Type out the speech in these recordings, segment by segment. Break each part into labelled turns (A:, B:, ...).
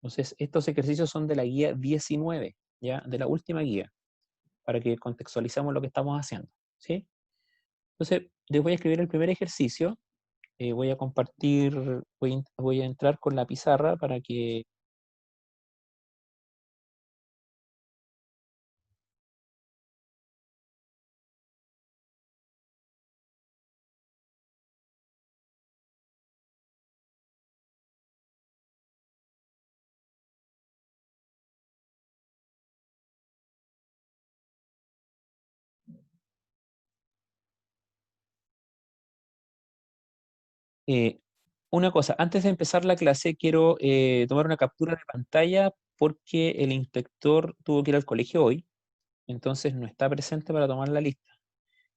A: Entonces, estos ejercicios son de la guía 19, ¿ya? De la última guía, para que contextualicemos lo que estamos haciendo, ¿sí? Entonces, les voy a escribir el primer ejercicio, voy a compartir, voy a entrar con la pizarra para que... Eh, una cosa, antes de empezar la clase, quiero tomar una captura de pantalla porque el inspector tuvo que ir al colegio hoy, entonces no está presente para tomar la lista.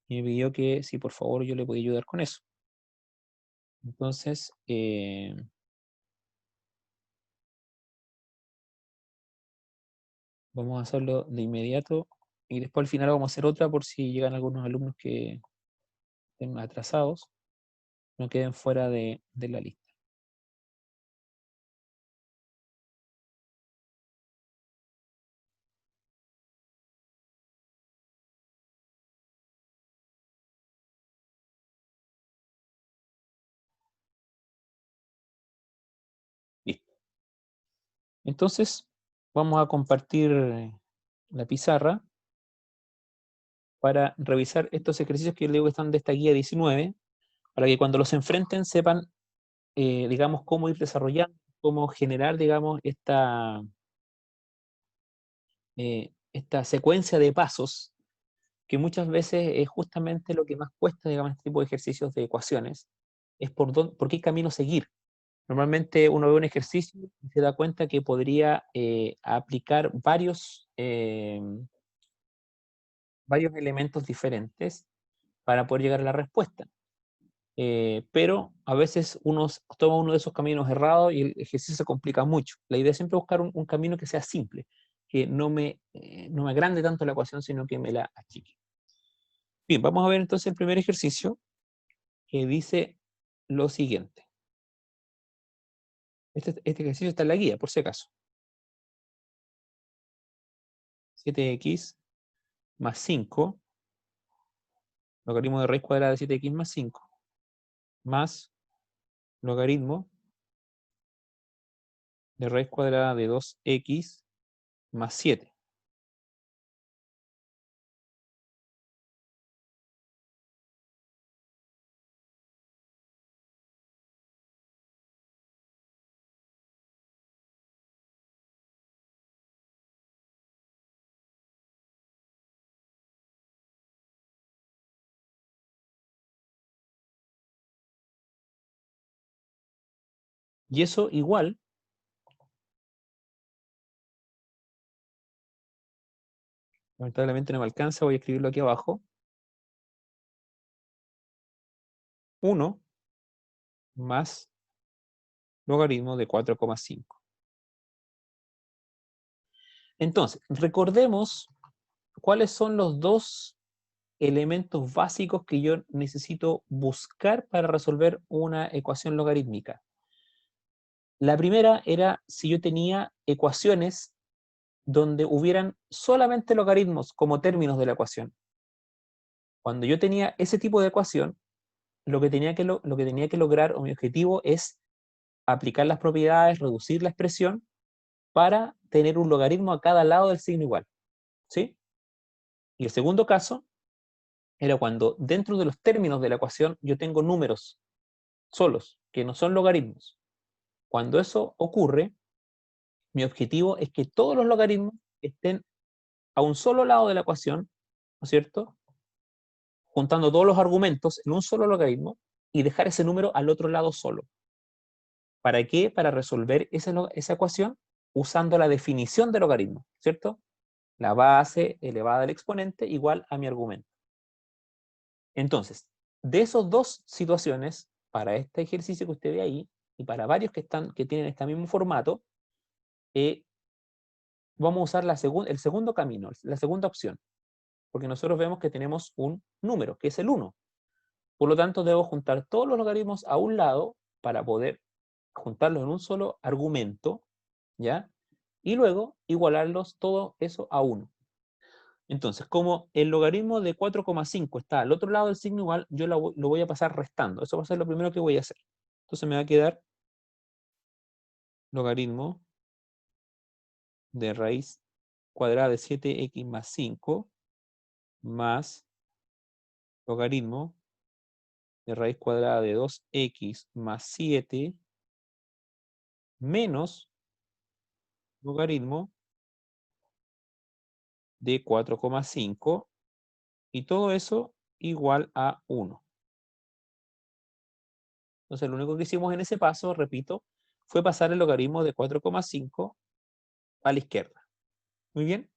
A: Y me pidió que si por favor yo le podía ayudar con eso. Entonces, vamos a hacerlo de inmediato y después al final vamos a hacer otra por si llegan algunos alumnos que estén atrasados, no queden fuera de la lista. Listo. Entonces, vamos a compartir la pizarra para revisar estos ejercicios que yo les digo que están de esta guía 19, para que cuando los enfrenten sepan, digamos, cómo ir desarrollando, cómo generar, digamos, esta secuencia de pasos que muchas veces es justamente lo que más cuesta, digamos, este tipo de ejercicios de ecuaciones, es por qué camino seguir. Normalmente uno ve un ejercicio y se da cuenta que podría aplicar varios elementos diferentes para poder llegar a la respuesta. Pero a veces uno toma uno de esos caminos errados y el ejercicio se complica mucho. La idea es siempre buscar un camino que sea simple, que no me agrande tanto la ecuación, sino que me la achique. Bien, vamos a ver entonces el primer ejercicio que dice lo siguiente. Este ejercicio está en la guía, por si acaso. 7x más 5, logaritmo de raíz cuadrada de 7x más 5, más logaritmo de raíz cuadrada de 2x más 7. Y eso igual, lamentablemente no me alcanza, voy a escribirlo aquí abajo, 1 más logaritmo de 4,5. Entonces, recordemos cuáles son los dos elementos básicos que yo necesito buscar para resolver una ecuación logarítmica. La primera era si yo tenía ecuaciones donde hubieran solamente logaritmos como términos de la ecuación. Cuando yo tenía ese tipo de ecuación, lo que tenía que lograr, o mi objetivo, es aplicar las propiedades, reducir la expresión, para tener un logaritmo a cada lado del signo igual. ¿Sí? Y el segundo caso era cuando dentro de los términos de la ecuación yo tengo números solos, que no son logaritmos. Cuando eso ocurre, mi objetivo es que todos los logaritmos estén a un solo lado de la ecuación, ¿no es cierto? Juntando todos los argumentos en un solo logaritmo y dejar ese número al otro lado solo. ¿Para qué? Para resolver esa ecuación usando la definición de logaritmo, ¿cierto? La base elevada al exponente igual a mi argumento. Entonces, de esas dos situaciones, para este ejercicio que usted ve ahí, y para varios que tienen este mismo formato, vamos a usar el segundo camino, la segunda opción, porque nosotros vemos que tenemos un número, que es el 1. Por lo tanto, debo juntar todos los logaritmos a un lado para poder juntarlos en un solo argumento ¿ya? Y luego igualarlos todo eso a 1. Entonces, como el logaritmo de 4,5 está al otro lado del signo igual, yo lo voy a pasar restando. Eso va a ser lo primero que voy a hacer. Entonces me va a quedar logaritmo de raíz cuadrada de 7x más 5 más logaritmo de raíz cuadrada de 2x más 7 menos logaritmo de 4,5 y todo eso igual a 1. Entonces lo único que hicimos en ese paso, repito, fue pasar el logaritmo de 4,5 a la izquierda. Muy bien.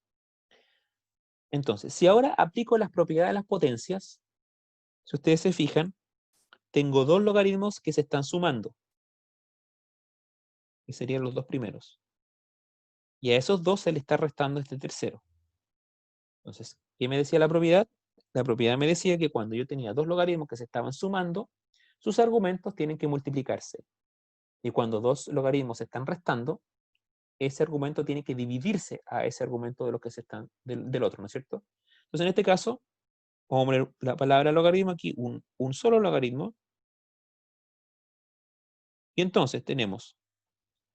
A: Entonces, si ahora aplico las propiedades de las potencias, si ustedes se fijan, tengo dos logaritmos que se están sumando, que serían los dos primeros. Y a esos dos se le está restando este tercero. Entonces, ¿qué me decía la propiedad? La propiedad me decía que cuando yo tenía dos logaritmos que se estaban sumando, sus argumentos tienen que multiplicarse. Y cuando dos logaritmos se están restando, ese argumento tiene que dividirse a ese argumento de los que se están del otro, ¿no es cierto? Entonces, en este caso, vamos a poner la palabra logaritmo aquí, un solo logaritmo. Y entonces tenemos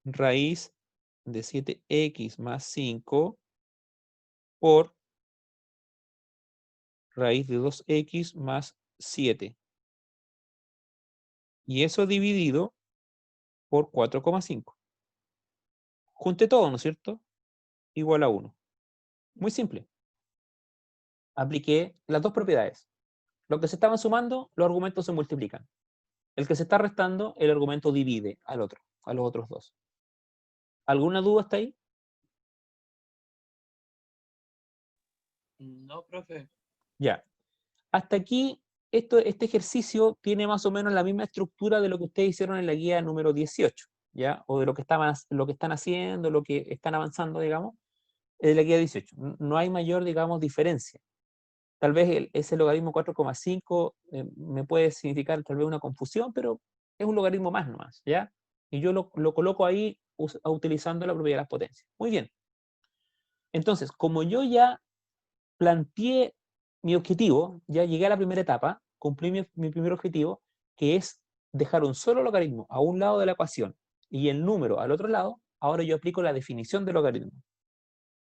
A: raíz de 7x más 5 por raíz de 2x más 7. Y eso dividido por 4,5. Junte todo, ¿no es cierto? Igual a 1. Muy simple. Apliqué las dos propiedades. Lo que se estaban sumando, los argumentos se multiplican. El que se está restando, el argumento divide al otro, a los otros dos. ¿Alguna duda hasta ahí?
B: No, profe.
A: Ya. Hasta aquí, este ejercicio tiene más o menos la misma estructura de lo que ustedes hicieron en la guía número 18, ¿ya? O de lo que están haciendo, lo que están avanzando, digamos, de la guía 18. No hay mayor, digamos, diferencia. Tal vez ese logaritmo 4,5 me puede significar tal vez una confusión, pero es un logaritmo más nomás, ¿ya? Y yo lo coloco ahí utilizando la propiedad de las potencias. Muy bien. Entonces, como yo ya planteé mi objetivo, ya llegué a la primera etapa, cumplí mi primer objetivo, que es dejar un solo logaritmo a un lado de la ecuación y el número al otro lado, ahora yo aplico la definición del logaritmo.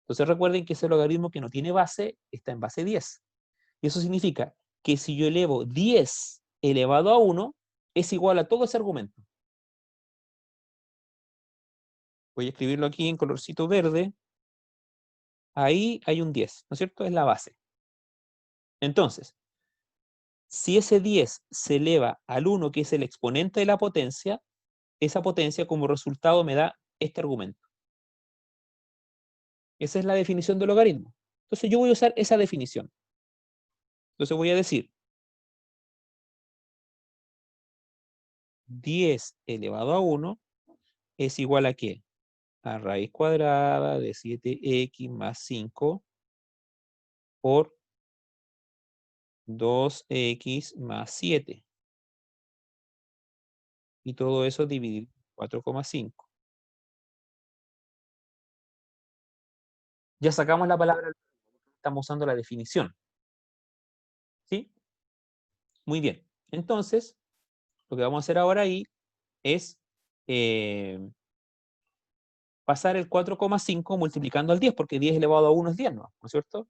A: Entonces recuerden que ese logaritmo que no tiene base está en base 10. Y eso significa que si yo elevo 10 elevado a 1, es igual a todo ese argumento. Voy a escribirlo aquí en colorcito verde. Ahí hay un 10, ¿no es cierto? Es la base. Entonces, si ese 10 se eleva al 1, que es el exponente de la potencia, esa potencia como resultado me da este argumento. Esa es la definición del logaritmo. Entonces yo voy a usar esa definición. Entonces voy a decir 10 elevado a 1 es igual a ¿qué? A raíz cuadrada de 7x más 5 por 2x más 7. Y todo eso dividido por 4,5. Ya sacamos la palabra, estamos usando la definición. ¿Sí? Muy bien. Entonces, lo que vamos a hacer ahora ahí es pasar el 4,5 multiplicando al 10, porque 10 elevado a 1 es 10, ¿no es cierto?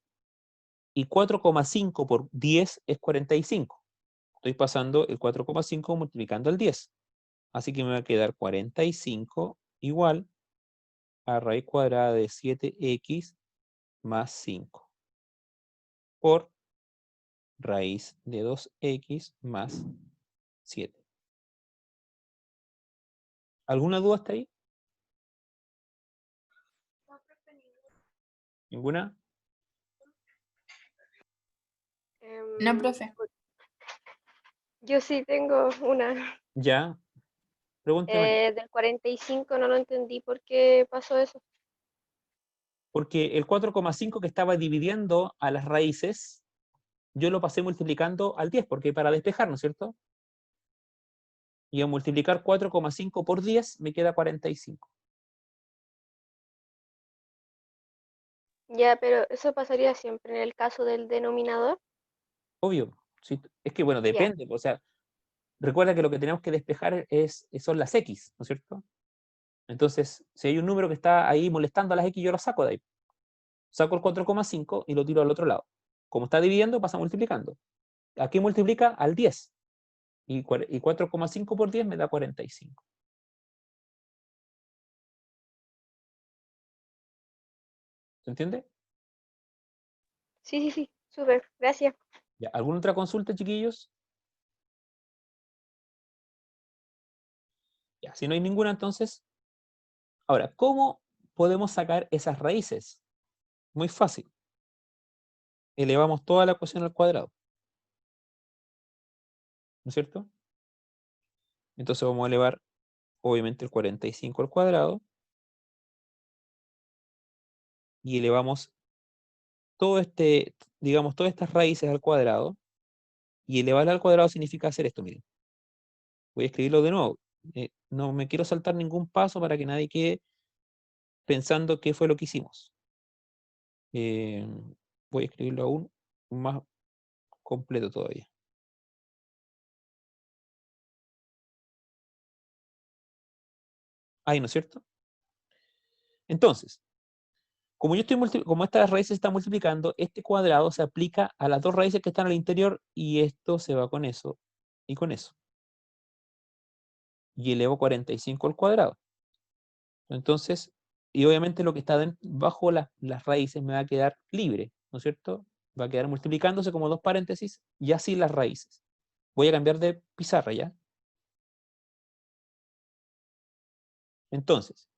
A: Y 4,5 por 10 es 45. Estoy pasando el 4,5 multiplicando al 10. Así que me va a quedar 45 igual a raíz cuadrada de 7x más 5 por raíz de 2x más 7. ¿Alguna duda hasta ahí? ¿Ninguna?
C: No, profe.
D: Yo sí tengo una.
A: Ya. Pregúnteme.
D: Del 45 no lo entendí por qué pasó eso.
A: Porque el 4,5 que estaba dividiendo a las raíces, yo lo pasé multiplicando al 10, porque para despejar, ¿no es cierto? Y al multiplicar 4,5 por 10 me queda 45.
D: Ya, pero eso pasaría siempre en el caso del denominador.
A: Obvio. Sí, es que, bueno,
D: Ya,
A: depende. O sea, recuerda que lo que tenemos que despejar son las X, ¿no es cierto? Entonces, si hay un número que está ahí molestando a las X, yo lo saco de ahí. Saco el 4,5 y lo tiro al otro lado. Como está dividiendo, pasa multiplicando. Aquí multiplica al 10. Y 4,5 por 10 me da 45. ¿Se entiende?
D: sí, sí, sí, súper, gracias.
A: Ya. ¿Alguna otra consulta, chiquillos? Ya, si no hay ninguna, entonces. Ahora, ¿cómo podemos sacar esas raíces? Muy fácil. Elevamos toda la ecuación al cuadrado. ¿No es cierto? Entonces vamos a elevar, obviamente, el 45 al cuadrado. Y elevamos todo digamos, todas estas raíces al cuadrado. Y elevarla al cuadrado significa hacer esto, miren. Voy a escribirlo de nuevo. No me quiero saltar ningún paso para que nadie quede pensando qué fue lo que hicimos. Eh, Voy a escribirlo aún más completo todavía. Ahí, ¿no es cierto? Entonces, como esta raíz se está multiplicando, este cuadrado se aplica a las dos raíces que están al interior y esto se va con eso y con eso. Y elevo 45 al cuadrado. Entonces, y obviamente lo que está bajo las raíces me va a quedar libre, ¿no es cierto? Va a quedar multiplicándose como dos paréntesis y así las raíces. Voy a cambiar de pizarra ya. Entonces,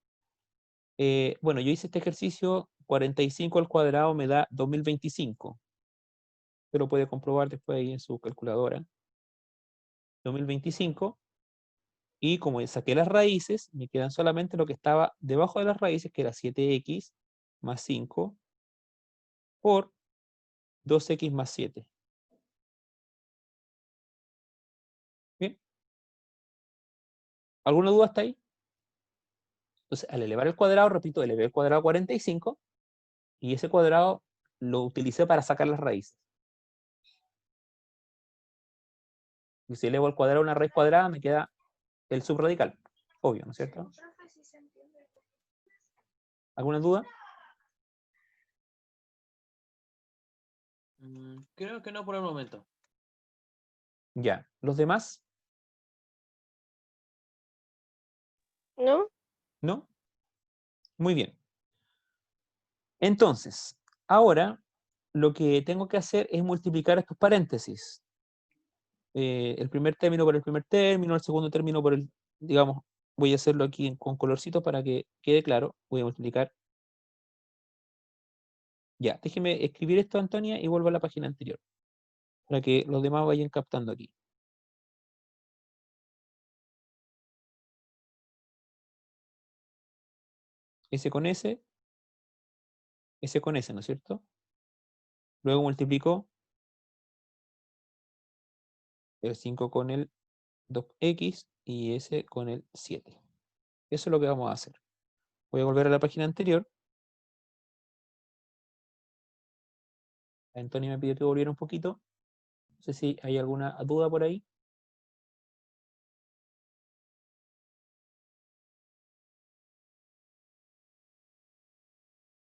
A: bueno, yo hice este ejercicio, 45 al cuadrado me da 2025. Usted lo puede comprobar después ahí en su calculadora. 2025. Y como saqué las raíces, me quedan solamente lo que estaba debajo de las raíces, que era 7x más 5 por 2x más 7. ¿Bien? ¿Alguna duda hasta ahí? Entonces, al elevar el cuadrado, repito, elevé el cuadrado a 45 y ese cuadrado lo utilicé para sacar las raíces. Y si elevo al cuadrado una raíz cuadrada, me queda el subradical. Obvio, ¿no es cierto? ¿Alguna duda?
B: Creo que no por el momento.
A: Ya. ¿Los demás?
D: ¿No?
A: ¿No? Muy bien. Entonces, ahora lo que tengo que hacer es multiplicar estos paréntesis. El primer término por el primer término, el segundo término por el, digamos, voy a hacerlo aquí con colorcitos para que quede claro. Voy a multiplicar. Ya, déjeme escribir esto, Antonia, y vuelvo a la página anterior, para que los demás vayan captando aquí. S con S, S con S, ¿no es cierto? Luego multiplico el 5 con el 2x y S con el 7. Eso es lo que vamos a hacer. Voy a volver a la página anterior. Antonio me pidió que volviera un poquito. No sé si hay alguna duda por ahí.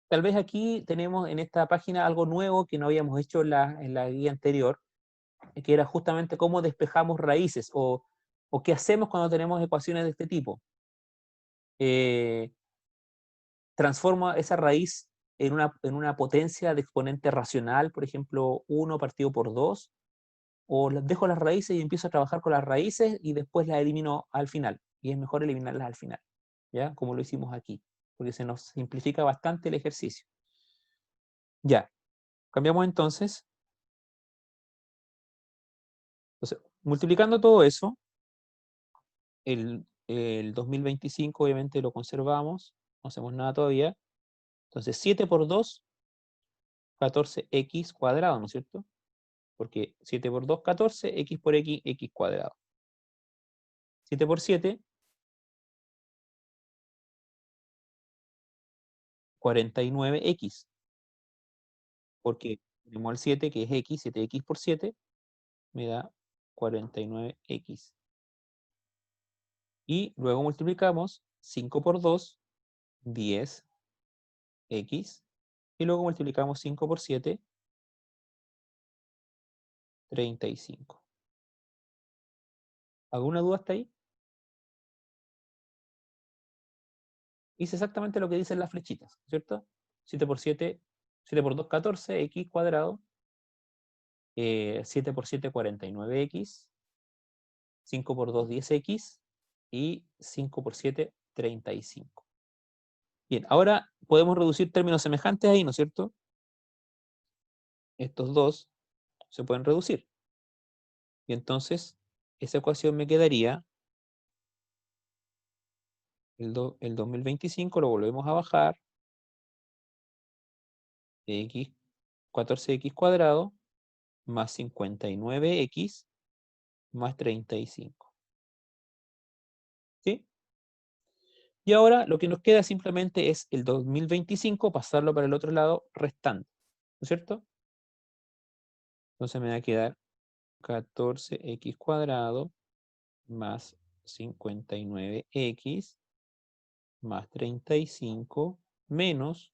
A: Tal vez aquí tenemos en esta página algo nuevo que no habíamos hecho en la guía anterior, que era justamente cómo despejamos raíces o qué hacemos cuando tenemos ecuaciones de este tipo. Transforma esa raíz en una potencia de exponente racional, por ejemplo, 1 partido por 2, o dejo las raíces y empiezo a trabajar con las raíces y después las elimino al final. Y es mejor eliminarlas al final, ¿ya? Como lo hicimos aquí, porque se nos simplifica bastante el ejercicio. Ya, cambiamos entonces. Entonces, multiplicando todo eso, el 2025 obviamente lo conservamos, no hacemos nada todavía. Entonces, 7 por 2, 14x cuadrado, ¿no es cierto? Porque 7 por 2, 14, x por x, x cuadrado. 7 por 7, 49x. porque tenemos el 7, que es x, 7x por 7, me da 49x. Y luego multiplicamos 5 por 2, 10x. Y luego multiplicamos 5 por 7, 35. ¿Alguna duda hasta ahí? Hice exactamente lo que dicen las flechitas, ¿cierto? 7 por 7, 7 por 2, 14, x cuadrado. 7 por 7, 49x. 5 por 2, 10x. Y 5 por 7, 35. Bien, ahora podemos reducir términos semejantes ahí, ¿no es cierto? Estos dos se pueden reducir. Y entonces, esa ecuación me quedaría, el 2025 lo volvemos a bajar, x, 14x cuadrado, más 59x, más 35. ¿Sí? Y ahora lo que nos queda simplemente es el 2025, pasarlo para el otro lado, restando. ¿No es cierto? Entonces me va a quedar 14x cuadrado, más 59x, más 35, menos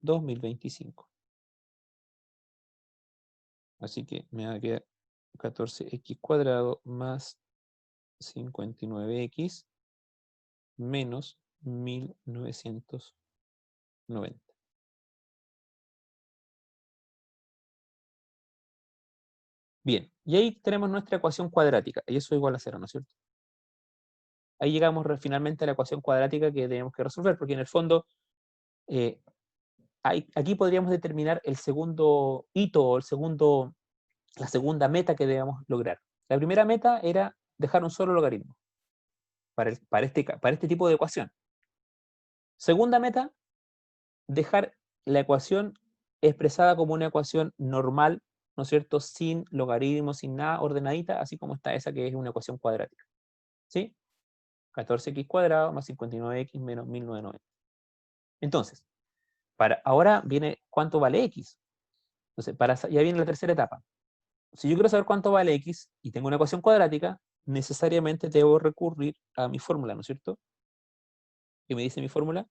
A: 2025. Así que me va a quedar 14x cuadrado más 59x menos 1990. Bien, y ahí tenemos nuestra ecuación cuadrática, y eso es igual a 0, ¿no es cierto? Ahí llegamos finalmente a la ecuación cuadrática que tenemos que resolver, porque en el fondo aquí podríamos determinar el segundo hito, la segunda meta que debemos lograr. La primera meta era dejar un solo logaritmo para este tipo de ecuación. Segunda meta, dejar la ecuación expresada como una ecuación normal, ¿no es cierto? Sin logaritmos, sin nada, ordenadita, así como está esa que es una ecuación cuadrática. ¿Sí? 14x cuadrado más 59x menos 1990. Entonces, ahora viene cuánto vale x. Entonces, ya viene la tercera etapa. Si yo quiero saber cuánto vale x y tengo una ecuación cuadrática, necesariamente debo recurrir a mi fórmula, ¿no es cierto? ¿Qué me dice mi fórmula?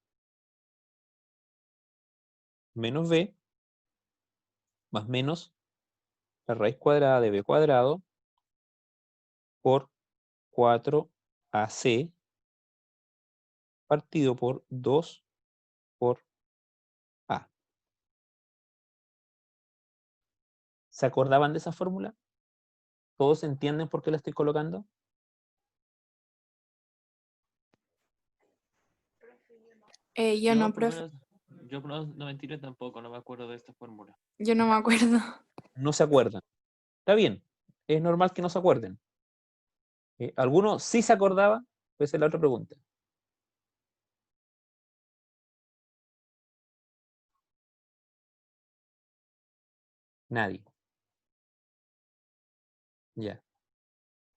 A: Menos b más menos la raíz cuadrada de b cuadrado por 4ac partido por 2 por a. ¿Se acordaban de esa fórmula? ¿Todos entienden por qué la estoy colocando?
C: Yo no,
B: por lo
C: profe.
B: menos, yo por lo menos, no mentiré tampoco, no me acuerdo de esta fórmula.
C: Yo no me acuerdo.
A: No se acuerdan. Está bien, es normal que no se acuerden. ¿Alguno sí se acordaba? Esa es la otra pregunta. Nadie. Ya.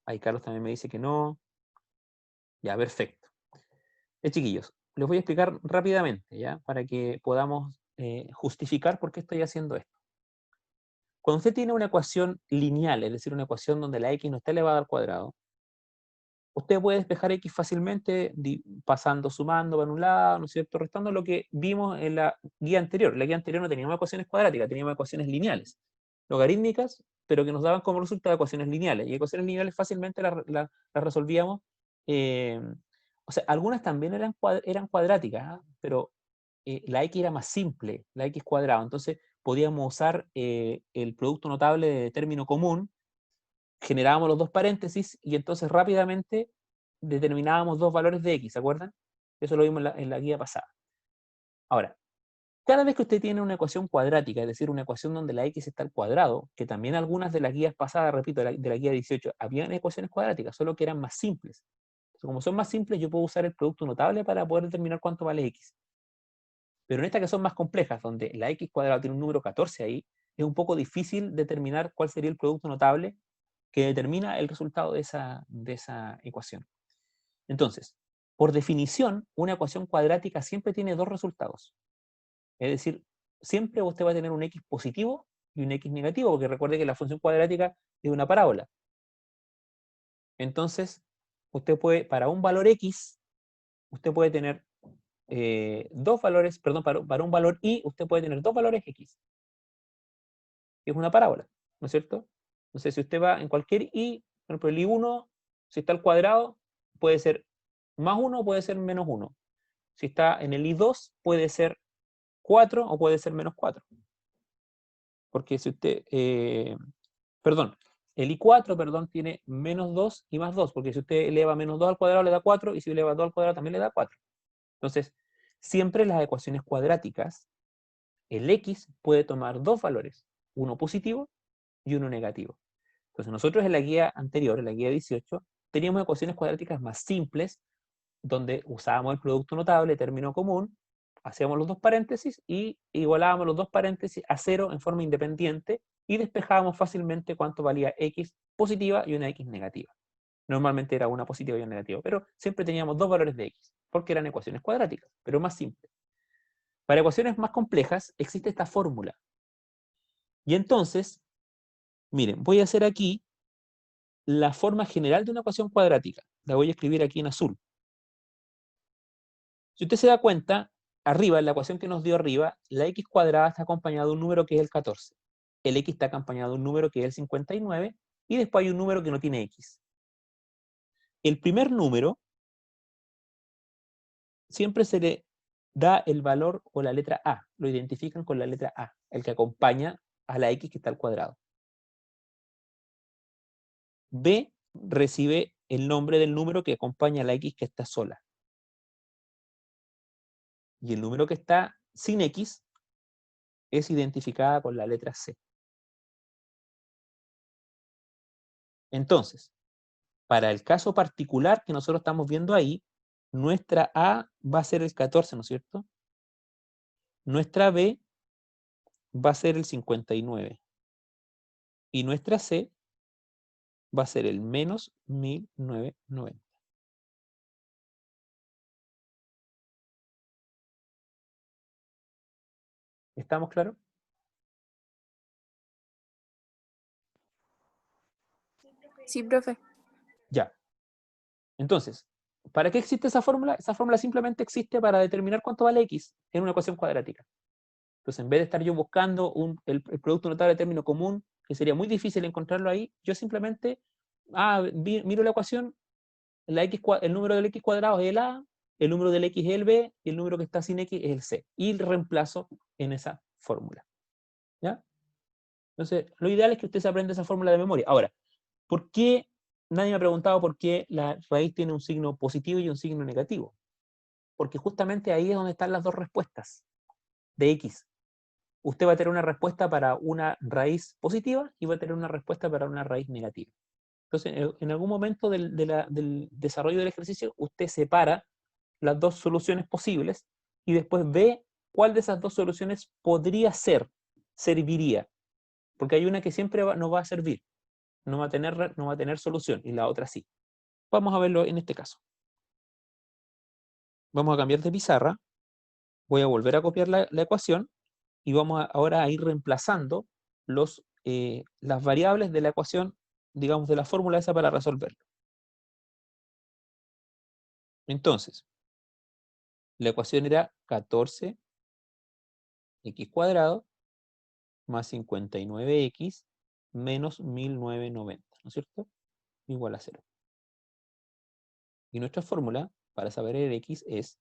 A: Ahí Carlos también me dice que no. Ya, perfecto. Chiquillos, les voy a explicar rápidamente, ¿ya? Para que podamos justificar por qué estoy haciendo esto. Cuando usted tiene una ecuación lineal, es decir, una ecuación donde la x no está elevada al cuadrado, usted puede despejar x fácilmente pasando, sumando para un lado, ¿no es cierto? Restando lo que vimos en la guía anterior. La guía anterior no teníamos ecuaciones cuadráticas, teníamos ecuaciones lineales, logarítmicas, pero que nos daban como resultado ecuaciones lineales. Y ecuaciones lineales fácilmente las resolvíamos. O sea, algunas también eran cuadráticas, ¿ah? Pero la x era más simple, la x cuadrado. Entonces podíamos usar el producto notable de término común, generábamos los dos paréntesis y entonces rápidamente determinábamos dos valores de x, ¿se acuerdan? Eso lo vimos en la guía pasada. Ahora, cada vez que usted tiene una ecuación cuadrática, es decir, una ecuación donde la x está al cuadrado, que también algunas de las guías pasadas, repito, de la guía 18, habían ecuaciones cuadráticas, solo que eran más simples. Entonces, como son más simples, yo puedo usar el producto notable para poder determinar cuánto vale x. Pero en estas que son más complejas, donde la x cuadrada tiene un número 14 ahí, es un poco difícil determinar cuál sería el producto notable que determina el resultado de esa ecuación. Entonces, por definición, una ecuación cuadrática siempre tiene dos resultados. Es decir, siempre usted va a tener un x positivo y un x negativo, porque recuerde que la función cuadrática es una parábola. Entonces, usted puede, para un valor x, usted puede tener dos valores, perdón, para un valor y, usted puede tener dos valores x. Que es una parábola, ¿no es cierto? Entonces, si usted va en cualquier y, por ejemplo, el i1, si está al cuadrado, puede ser más 1 o puede ser menos 1. Si está en el i2, puede ser 4 o puede ser menos 4. Porque si usted, perdón, el i4, perdón, tiene menos 2 y más 2, porque si usted eleva menos 2 al cuadrado le da 4, y si eleva 2 al cuadrado también le da 4. Entonces, siempre las ecuaciones cuadráticas, el x puede tomar dos valores, uno positivo y uno negativo. Entonces, nosotros en la guía anterior, en la guía 18, teníamos ecuaciones cuadráticas más simples, donde usábamos el producto notable, término común, hacíamos los dos paréntesis y igualábamos los dos paréntesis a cero en forma independiente y despejábamos fácilmente cuánto valía x positiva y una x negativa. Normalmente era una positiva y una negativa, pero siempre teníamos dos valores de x, porque eran ecuaciones cuadráticas, pero más simples. Para ecuaciones más complejas existe esta fórmula. Y entonces, miren, voy a hacer aquí la forma general de una ecuación cuadrática. La voy a escribir aquí en azul. Si usted se da cuenta, arriba, en la ecuación que nos dio arriba, la x cuadrada está acompañada de un número que es el 14. El x está acompañado de un número que es el 59, y después hay un número que no tiene x. El primer número siempre se le da el valor o la letra A. Lo identifican con la letra A, el que acompaña a la x que está al cuadrado. B recibe el nombre del número que acompaña a la x que está sola. Y el número que está sin x es identificada con la letra C. Entonces, para el caso particular que nosotros estamos viendo ahí, nuestra A va a ser el 14, ¿no es cierto? Nuestra B va a ser el 59. Y nuestra C va a ser el menos 1990. ¿Estamos claros?
C: Sí, profe.
A: Ya. Entonces, ¿para qué existe esa fórmula? Esa fórmula simplemente existe para determinar cuánto vale x en una ecuación cuadrática. Entonces, en vez de estar yo buscando el producto notable de término común, que sería muy difícil encontrarlo ahí, yo simplemente miro la ecuación, el número del x cuadrado es el a, el número del x es el b, y el número que está sin x es el c. Y reemplazo en esa fórmula. ¿Ya? Entonces, lo ideal es que usted se aprenda esa fórmula de memoria. Ahora, ¿por qué? Nadie me ha preguntado por qué la raíz tiene un signo positivo y un signo negativo. Porque justamente ahí es donde están las dos respuestas de x. Usted va a tener una respuesta para una raíz positiva y va a tener una respuesta para una raíz negativa. Entonces, en algún momento del desarrollo del ejercicio, usted separa las dos soluciones posibles y después ve cuál de esas dos soluciones podría ser, serviría. Porque hay una que siempre no va a servir, no va a tener solución, y la otra sí. Vamos a verlo en este caso. Vamos a cambiar de pizarra, voy a volver a copiar la ecuación, y vamos ahora a ir reemplazando las variables de la ecuación, digamos, de la fórmula esa para resolverlo. Entonces, la ecuación era 14x cuadrado más 59x menos 1990, ¿no es cierto? Igual a 0. Y nuestra fórmula para saber el x es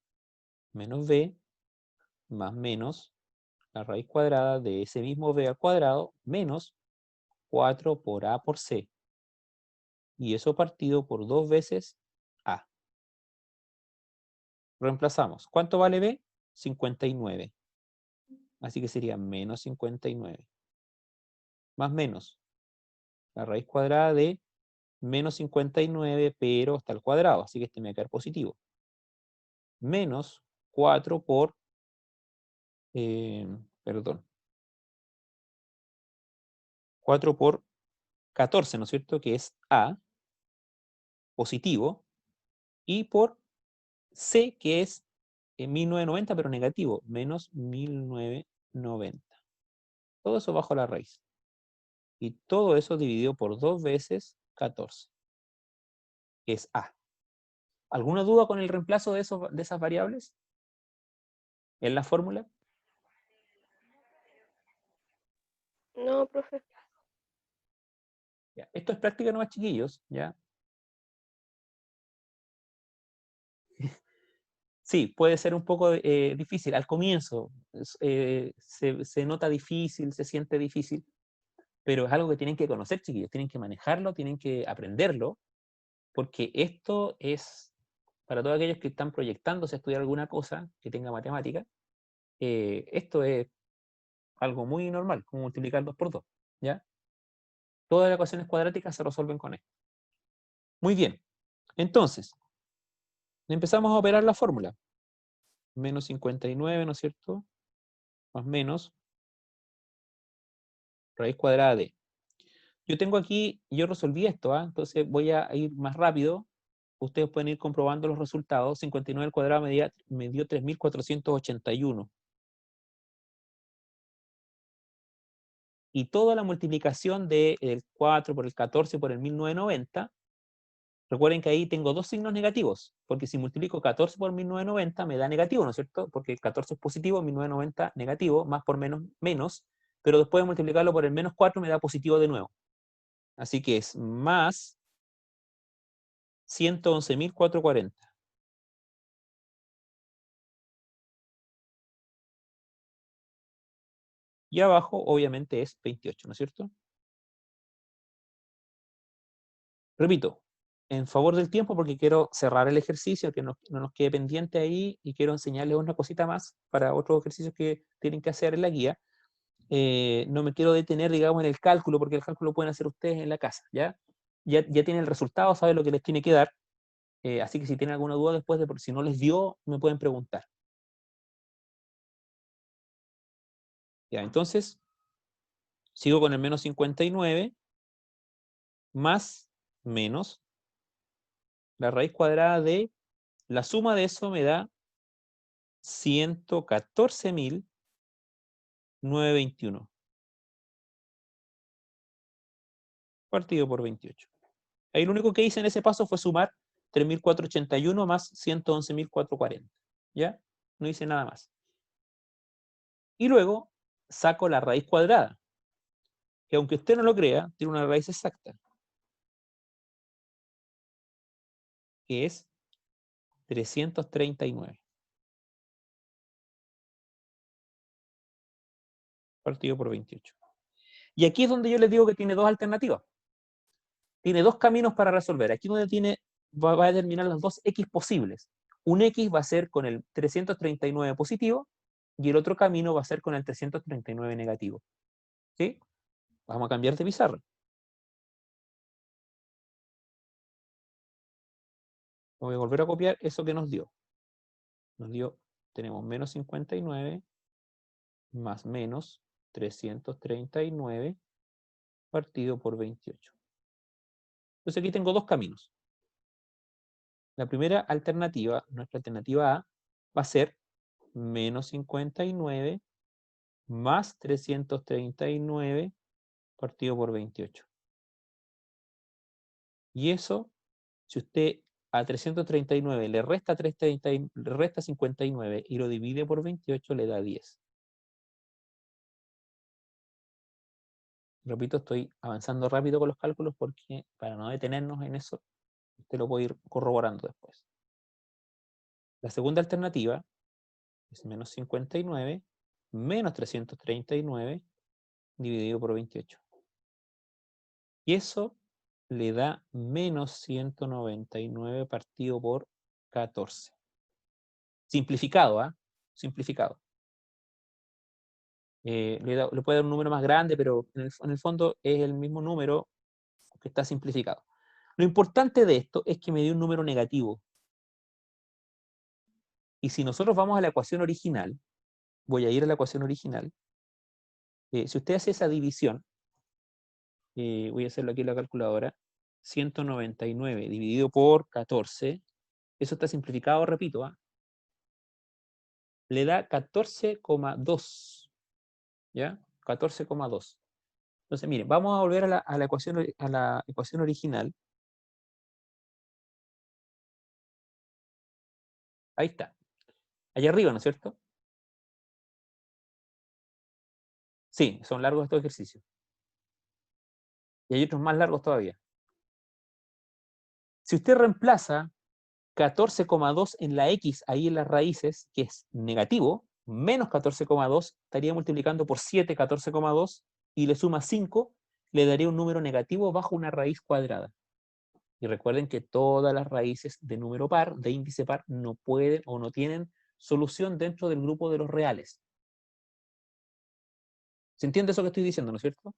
A: menos b más menos la raíz cuadrada de ese mismo b al cuadrado menos 4 por a por c. Y eso partido por 2 veces a. Reemplazamos. ¿Cuánto vale b? 59. Así que sería menos 59. Más menos la raíz cuadrada de menos 59, pero está al cuadrado, así que este me va a quedar positivo. Menos 4 por, perdón, 4 por 14, ¿no es cierto? Que es a, positivo, y por c, que es 1990, pero negativo, menos 1990. 1090. Todo eso bajo la raíz. Y todo eso dividido por 2 veces 14, que es A. ¿Alguna duda con el reemplazo de esas variables en la fórmula?
D: No, profe.
A: Ya, esto es práctica nomás, chiquillos, ¿ya? Sí, puede ser un poco difícil. Al comienzo se nota difícil, se siente difícil, pero es algo que tienen que conocer, chiquillos. Tienen que manejarlo, tienen que aprenderlo, porque esto es, para todos aquellos que están proyectándose a estudiar alguna cosa que tenga matemática, esto es algo muy normal, como multiplicar 2 por 2, ¿ya? Todas las ecuaciones cuadráticas se resuelven con esto. Muy bien. Entonces, empezamos a operar la fórmula. Menos 59, ¿no es cierto? Más menos raíz cuadrada de. Yo tengo aquí, yo resolví esto, ¿ah? Entonces voy a ir más rápido. Ustedes pueden ir comprobando los resultados. 59 al cuadrado me dio 3.481. Y toda la multiplicación del 4 por el 14 por el 1990, recuerden que ahí tengo dos signos negativos, porque si multiplico 14 por 1990 me da negativo, ¿no es cierto? Porque el 14 es positivo, 1990 negativo, más por menos, menos, pero después de multiplicarlo por el menos 4 me da positivo de nuevo. Así que es más 111.440. Y abajo, obviamente, es 28, ¿no es cierto? Repito, en favor del tiempo, porque quiero cerrar el ejercicio, que no nos quede pendiente ahí, y quiero enseñarles una cosita más para otros ejercicios que tienen que hacer en la guía. No me quiero detener, digamos, en el cálculo, porque el cálculo lo pueden hacer ustedes en la casa, ¿ya? Ya tienen el resultado, saben lo que les tiene que dar. Así que si tienen alguna duda después, si no les dio, me pueden preguntar. Ya, entonces, sigo con el menos 59, más menos la raíz cuadrada de, la suma de eso me da 114.921 partido por 28. Ahí lo único que hice en ese paso fue sumar 3.481 más 111.440. ¿Ya? No hice nada más. Y luego saco la raíz cuadrada, que aunque usted no lo crea, tiene una raíz exacta, que es 339 partido por 28. Y aquí es donde yo les digo que tiene dos alternativas. Tiene dos caminos para resolver. Aquí es donde va a determinar los dos X posibles. Un X va a ser con el 339 positivo y el otro camino va a ser con el 339 negativo. ¿Sí? Vamos a cambiar de pizarra. Voy a volver a copiar eso que nos dio. Nos dio, tenemos menos 59 más menos 339 partido por 28. Entonces aquí tengo dos caminos. La primera alternativa, nuestra alternativa A, va a ser menos 59 más 339 partido por 28. Y eso, si usted a 339 le resta, le resta 59 y lo divide por 28, le da 10. Repito, estoy avanzando rápido con los cálculos porque para no detenernos en eso, usted lo puede ir corroborando después. La segunda alternativa es menos 59 menos 339 dividido por 28. Y eso le da menos 199 partido por 14. Simplificado, ¿ah? Simplificado. Le puede dar un número más grande, pero en el fondo es el mismo número que está simplificado. Lo importante de esto es que me dio un número negativo. Y si nosotros vamos a la ecuación original, voy a ir a la ecuación original, si usted hace esa división, voy a hacerlo aquí en la calculadora, 199 dividido por 14, eso está simplificado, repito, ¿ah? Le da 14,2. ¿Ya? 14,2. Entonces, miren, vamos a volver a la ecuación original. Ahí está. Allá arriba, ¿no es cierto? Sí, son largos estos ejercicios. Y hay otros más largos todavía. Si usted reemplaza 14,2 en la x, ahí en las raíces, que es negativo, menos 14,2, estaría multiplicando por 7 14,2 y le suma 5, le daría un número negativo bajo una raíz cuadrada. Y recuerden que todas las raíces de número par, de índice par, no pueden o no tienen solución dentro del grupo de los reales. ¿Se entiende eso que estoy diciendo, no es cierto?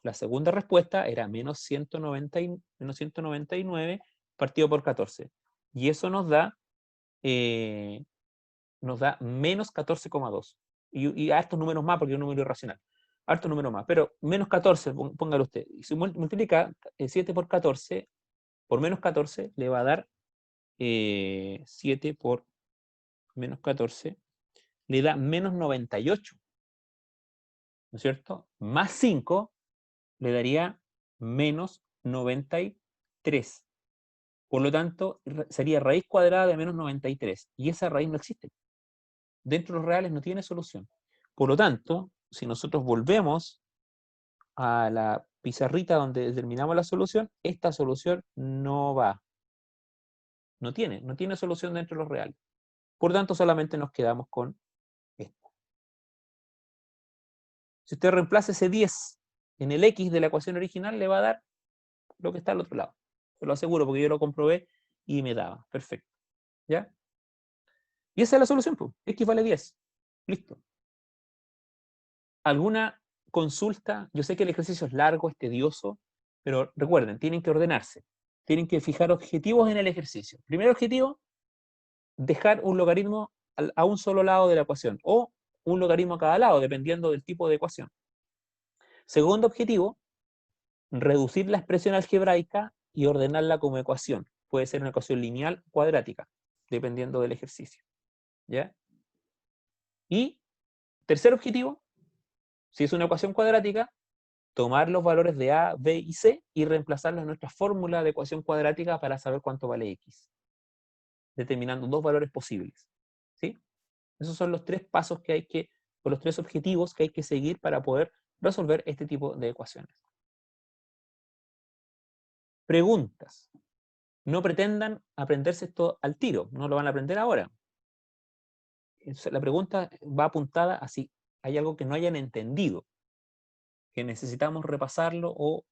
A: La segunda respuesta era menos 199 partido por 14. Y eso nos da menos 14,2. Y hartos números más, porque es un número irracional. Hartos números más. Pero menos 14, póngalo usted. Y si multiplica 7 por 14, por menos 14, le va a dar 7 por menos 14, le da menos 98. ¿No es cierto? Más 5 le daría menos 93. Por lo tanto, sería raíz cuadrada de menos 93. Y esa raíz no existe. Dentro de los reales no tiene solución. Por lo tanto, si nosotros volvemos a la pizarrita donde determinamos la solución, esta solución no va. No tiene solución dentro de los reales. Por tanto, solamente nos quedamos con esta. Si usted reemplaza ese 10 en el x de la ecuación original, le va a dar lo que está al otro lado. Se lo aseguro porque yo lo comprobé y me daba. Perfecto. ¿Ya? Y esa es la solución, pues. X vale 10. Listo. ¿Alguna consulta? Yo sé que el ejercicio es largo, es tedioso, pero recuerden, tienen que ordenarse. Tienen que fijar objetivos en el ejercicio. Primer objetivo, dejar un logaritmo a un solo lado de la ecuación o un logaritmo a cada lado, dependiendo del tipo de ecuación. Segundo objetivo, reducir la expresión algebraica y ordenarla como ecuación. Puede ser una ecuación lineal o cuadrática, dependiendo del ejercicio. ¿Ya? Y tercer objetivo, si es una ecuación cuadrática, tomar los valores de A, B y C y reemplazarlos en nuestra fórmula de ecuación cuadrática para saber cuánto vale X, determinando dos valores posibles. ¿Sí? Esos son los tres pasos que hay que, o los tres objetivos que hay que seguir para poder resolver este tipo de ecuaciones. Preguntas. No pretendan aprenderse esto al tiro, no lo van a aprender ahora. La pregunta va apuntada a si hay algo que no hayan entendido, que necesitamos repasarlo o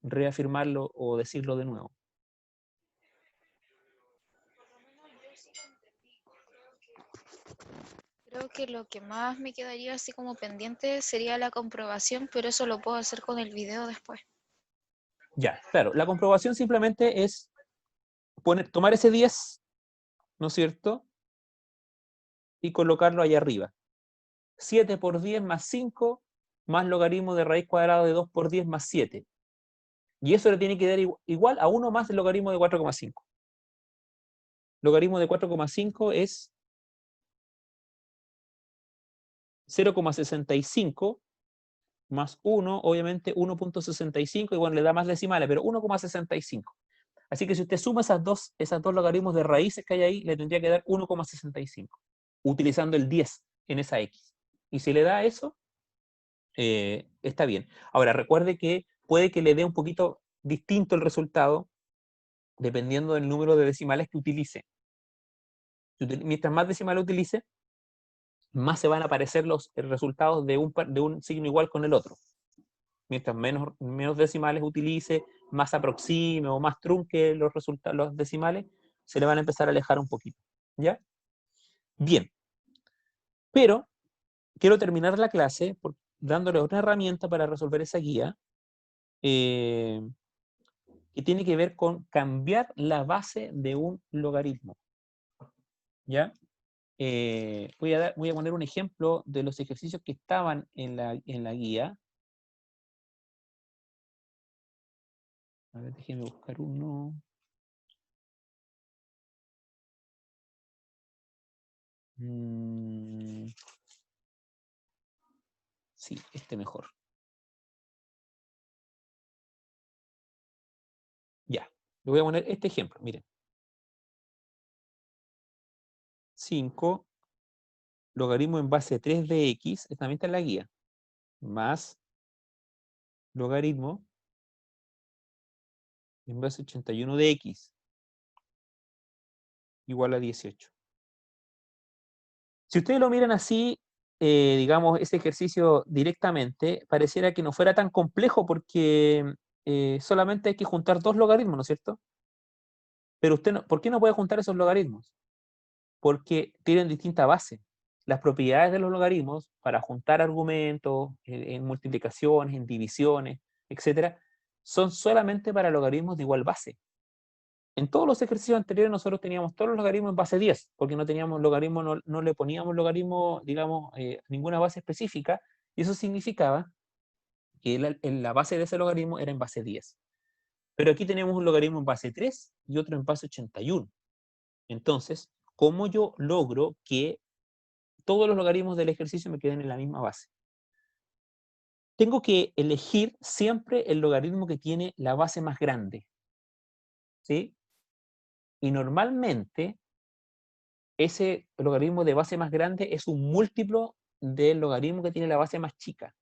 A: reafirmarlo o decirlo de nuevo.
C: Creo que lo que más me quedaría así como pendiente sería la comprobación, pero eso lo puedo hacer con el video después.
A: Ya, claro, la comprobación simplemente es tomar ese 10, ¿no es cierto? Y colocarlo allá arriba. 7 por 10 más 5, más logaritmo de raíz cuadrada de 2 por 10 más 7. Y eso le tiene que dar igual a 1 más el logaritmo de 4,5. Logaritmo de 4,5 es 0,65 más 1, obviamente 1,65, y bueno, le da más decimales, pero 1,65. Así que si usted suma esas dos logaritmos de raíces que hay ahí, le tendría que dar 1,65, utilizando el 10 en esa x. Y si le da eso, está bien. Ahora, recuerde que puede que le dé un poquito distinto el resultado, dependiendo del número de decimales que utilice. Mientras más decimales utilice, más se van a aparecer los resultados de un signo igual con el otro. Mientras menos decimales utilice, más aproxime o más trunque los decimales, se le van a empezar a alejar un poquito. ¿Ya? Bien. Pero quiero terminar la clase dándole otra herramienta para resolver esa guía, que tiene que ver con cambiar la base de un logaritmo. ¿Ya? Voy a poner un ejemplo de los ejercicios que estaban en la guía. A ver, déjenme buscar uno. Sí, este mejor. Ya, le voy a poner este ejemplo, miren. 5 logaritmo en base 3 de x, esta también está en la guía, más logaritmo en base 81 de x, igual a 18. Si ustedes lo miran así, digamos, ese ejercicio directamente, pareciera que no fuera tan complejo porque solamente hay que juntar dos logaritmos, ¿no es cierto? Pero usted no, ¿por qué no puede juntar esos logaritmos? Porque tienen distinta base. Las propiedades de los logaritmos para juntar argumentos en multiplicaciones, en divisiones, etcétera, son solamente para logaritmos de igual base. En todos los ejercicios anteriores nosotros teníamos todos los logaritmos en base 10, porque no teníamos logaritmo, no le poníamos logaritmo, digamos, ninguna base específica, y eso significaba que la base de ese logaritmo era en base 10. Pero aquí tenemos un logaritmo en base 3 y otro en base 81. Entonces, ¿cómo yo logro que todos los logaritmos del ejercicio me queden en la misma base? Tengo que elegir siempre el logaritmo que tiene la base más grande, ¿sí? Y normalmente ese logaritmo de base más grande es un múltiplo del logaritmo que tiene la base más chica.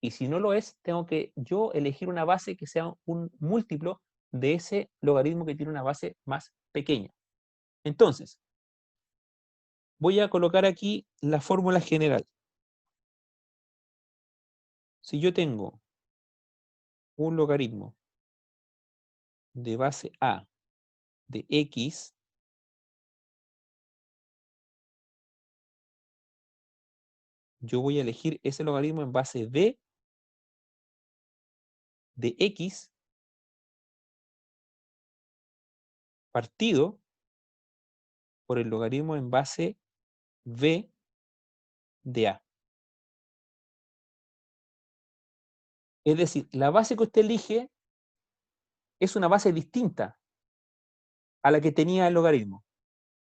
A: Y si no lo es, tengo que yo elegir una base que sea un múltiplo de ese logaritmo que tiene una base más pequeña. Entonces, voy a colocar aquí la fórmula general. Si yo tengo un logaritmo de base A de x, yo voy a elegir ese logaritmo en base b de x partido por el logaritmo en base b de a. Es decir, la base que usted elige es una base distinta a la que tenía el logaritmo,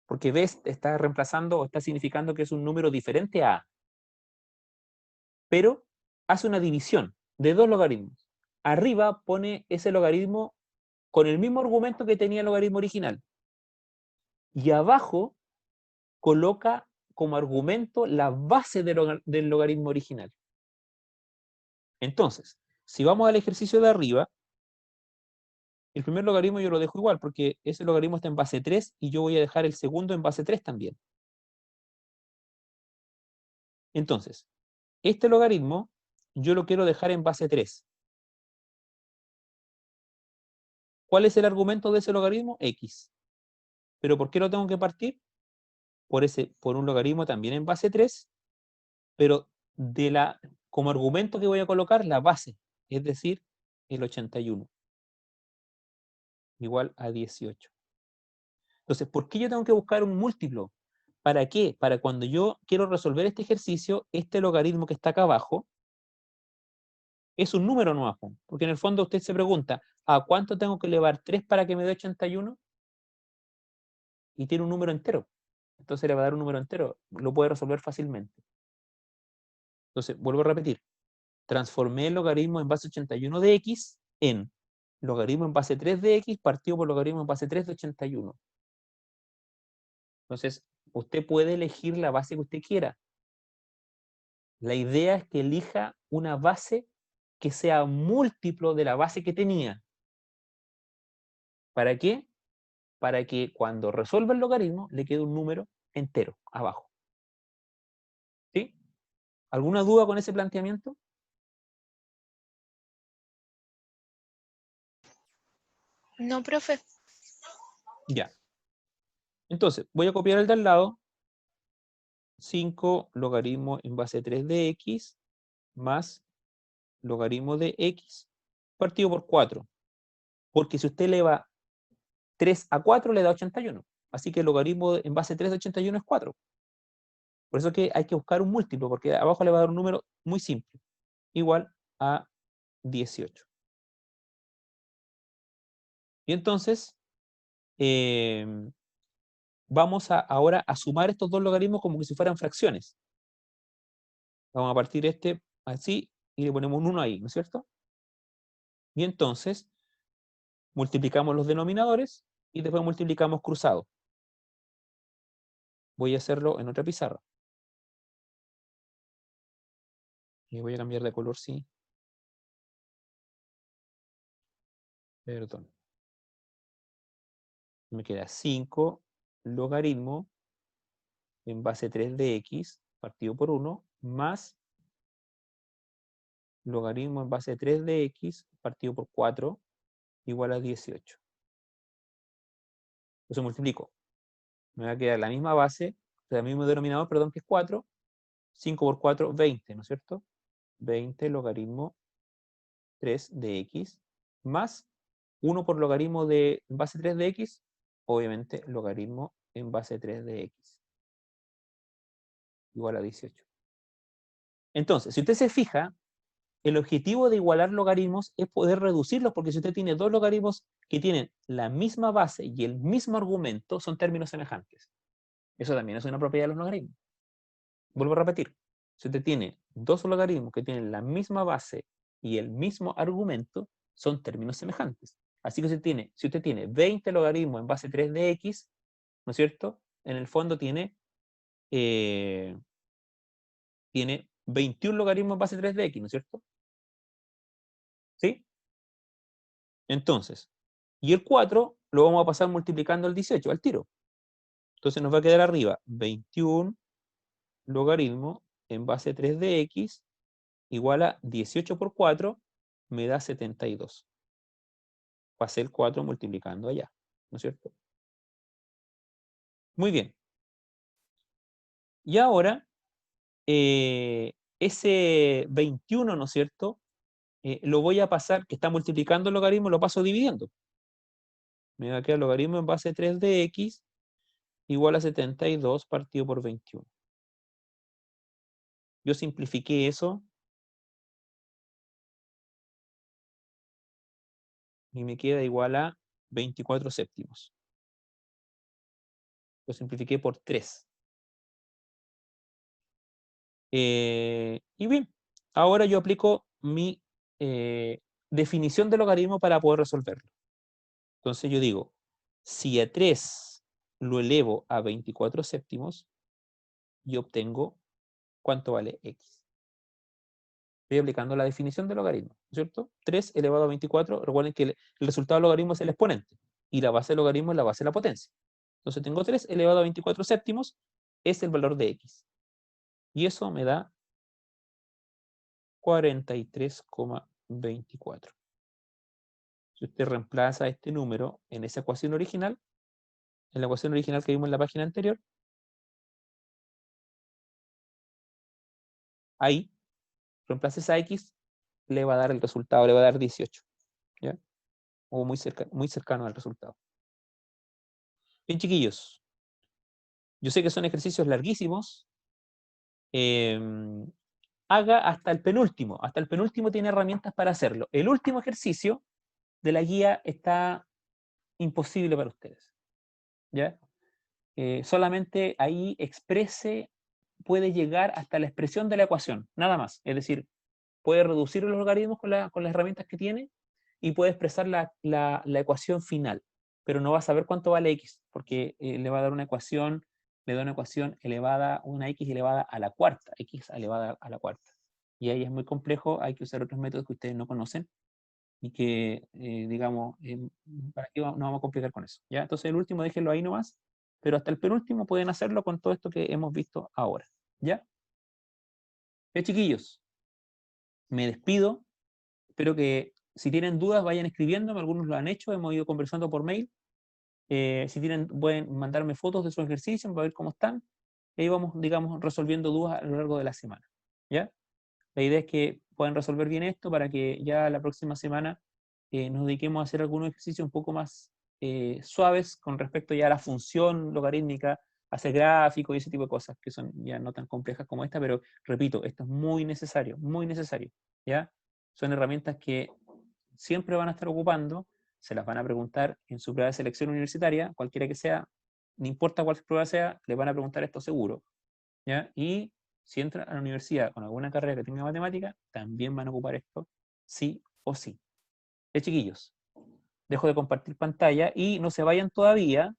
A: porque b está reemplazando o está significando que es un número diferente a a. Pero hace una división de dos logaritmos. Arriba pone ese logaritmo con el mismo argumento que tenía el logaritmo original. Y abajo coloca como argumento la base del logaritmo original. Entonces, si vamos al ejercicio de arriba, el primer logaritmo yo lo dejo igual, porque ese logaritmo está en base 3 y yo voy a dejar el segundo en base 3 también. Entonces, este logaritmo yo lo quiero dejar en base 3. ¿Cuál es el argumento de ese logaritmo? X. ¿Pero por qué lo tengo que partir? Por un logaritmo también en base 3, pero como argumento que voy a colocar la base, es decir, el 81, igual a 18. Entonces, ¿por qué yo tengo que buscar un múltiplo? ¿Para qué? Para cuando yo quiero resolver este ejercicio, este logaritmo que está acá abajo es un número nuevo, porque en el fondo usted se pregunta, ¿a cuánto tengo que elevar 3 para que me dé 81? Y tiene un número entero. Entonces le va a dar un número entero, lo puede resolver fácilmente. Entonces, vuelvo a repetir, transformé el logaritmo en base 81 de x en logaritmo en base 3 de x partido por logaritmo en base 3 de 81. Entonces, usted puede elegir la base que usted quiera. La idea es que elija una base que sea múltiplo de la base que tenía. ¿Para qué? Para que cuando resuelva el logaritmo le quede un número entero abajo. ¿Sí? ¿Alguna duda con ese planteamiento?
C: No, profe.
A: Ya. Entonces, voy a copiar el de al lado. 5 logaritmo en base 3 de x más logaritmo de x partido por 4. Porque si usted eleva 3 a 4 le da 81. Así que el logaritmo en base 3 de 81 es 4. Por eso que hay que buscar un múltiplo, porque abajo le va a dar un número muy simple, igual a 18. Y entonces, vamos ahora a sumar estos dos logaritmos como que si fueran fracciones. Vamos a partir este así, y le ponemos un 1 ahí, ¿no es cierto? Y entonces multiplicamos los denominadores y después multiplicamos cruzado. Voy a hacerlo en otra pizarra. Y voy a cambiar de color, sí. Perdón. Me queda 5 logaritmo en base 3 de x partido por 1 más logaritmo en base 3 de x partido por 4 igual a 18. Entonces multiplico. Me va a quedar la misma base, el mismo denominador, perdón, que es 4. 5 por 4, 20, ¿no es cierto? 20 logaritmo 3 de x más 1 por logaritmo de en base 3 de x, obviamente logaritmo en base 3 de x igual a 18. Entonces, si usted se fija, el objetivo de igualar logaritmos es poder reducirlos, porque si usted tiene dos logaritmos que tienen la misma base y el mismo argumento, son términos semejantes. Eso también es una propiedad de los logaritmos. Vuelvo a repetir. Si usted tiene dos logaritmos que tienen la misma base y el mismo argumento, son términos semejantes. Así que si usted tiene 20 logaritmos en base 3 de x, ¿no es cierto? En el fondo tiene 21 logaritmos en base 3 de x, ¿no es cierto? ¿Sí? Entonces, y el 4 lo vamos a pasar multiplicando el 18 al tiro. Entonces nos va a quedar arriba 21 logaritmo en base 3 de x igual a 18 por 4 me da 72. Pasé el 4 multiplicando allá, ¿no es cierto? Muy bien. Y ahora, ese 21, ¿no es cierto? Lo voy a pasar, que está multiplicando el logaritmo, lo paso dividiendo. Me va a quedar logaritmo en base 3 de x igual a 72 partido por 21. Yo simplifiqué eso y me queda igual a 24 séptimos. Lo simplifiqué por 3. Y bien, ahora yo aplico mi definición de logaritmo para poder resolverlo. Entonces yo digo, si a 3 lo elevo a 24 séptimos, yo obtengo cuánto vale x. Estoy aplicando la definición de logaritmo, ¿no es cierto? 3 elevado a 24, recuerden que el resultado del logaritmo es el exponente, y la base del logaritmo es la base de la potencia. Entonces tengo 3 elevado a 24 séptimos, es el valor de x. Y eso me da 43,24. Si usted reemplaza este número en esa ecuación original, en la ecuación original que vimos en la página anterior, ahí, reemplaza esa x, le va a dar el resultado, le va a dar 18. ¿Ya? O muy cercano al resultado. Bien, chiquillos. Yo sé que son ejercicios larguísimos. Haga hasta el penúltimo. Hasta el penúltimo tiene herramientas para hacerlo. El último ejercicio de la guía está imposible para ustedes. ¿Ya? Solamente ahí puede llegar hasta la expresión de la ecuación, nada más. Es decir, puede reducir los logaritmos con las herramientas que tiene y puede expresar la ecuación final, pero no va a saber cuánto vale x, porque le va a dar una ecuación, le da una ecuación elevada, una x elevada a la cuarta, x elevada a la cuarta. Y ahí es muy complejo, hay que usar otros métodos que ustedes no conocen y que, digamos, ¿para qué nos vamos a complicar con eso? ¿Ya? Entonces el último déjenlo ahí nomás, pero hasta el penúltimo pueden hacerlo con todo esto que hemos visto ahora. ¿Ya? Chiquillos, me despido. Espero que si tienen dudas vayan escribiéndome, algunos lo han hecho, hemos ido conversando por mail. Si tienen, pueden mandarme fotos de sus ejercicios para ver cómo están. Y ahí vamos, digamos, resolviendo dudas a lo largo de la semana. ¿Ya? La idea es que puedan resolver bien esto para que ya la próxima semana nos dediquemos a hacer algunos ejercicios un poco más suaves con respecto ya a la función logarítmica, hacer gráficos y ese tipo de cosas que son ya no tan complejas como esta, pero repito, esto es muy necesario, ¿ya? Son herramientas que siempre van a estar ocupando, se las van a preguntar en su prueba de selección universitaria, cualquiera que sea, no importa cuál prueba sea, les van a preguntar esto seguro, ¿ya? Y si entran a la universidad con alguna carrera que tenga matemática, también van a ocupar esto, sí o sí. Chiquillos, dejo de compartir pantalla y no se vayan todavía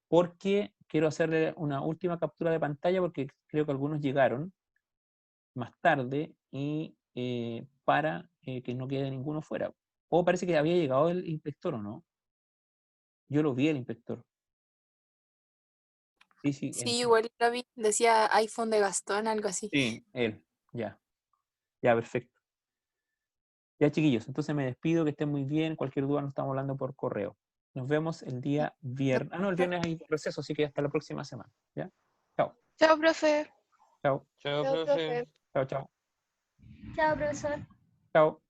A: porque quiero hacerle una última captura de pantalla porque creo que algunos llegaron más tarde y para que no quede ninguno fuera. O parece que había llegado el inspector, ¿o no? Yo lo vi el inspector. Sí, sí,
E: Sí, igual lo vi. Decía iPhone de Gastón, algo así.
A: sí, él, ya. Ya, perfecto. Ya, chiquillos, entonces me despido, que estén muy bien. Cualquier duda nos estamos hablando por correo. Nos vemos el día viernes. Ah, no, el viernes hay receso, así que hasta la próxima semana. ¿Ya? Chao,
C: Chao, profe.
A: chao,
B: Chao,
D: Chao,
B: profe.
D: profe.
A: chao, chao,
F: Chao, profesor.
A: chao.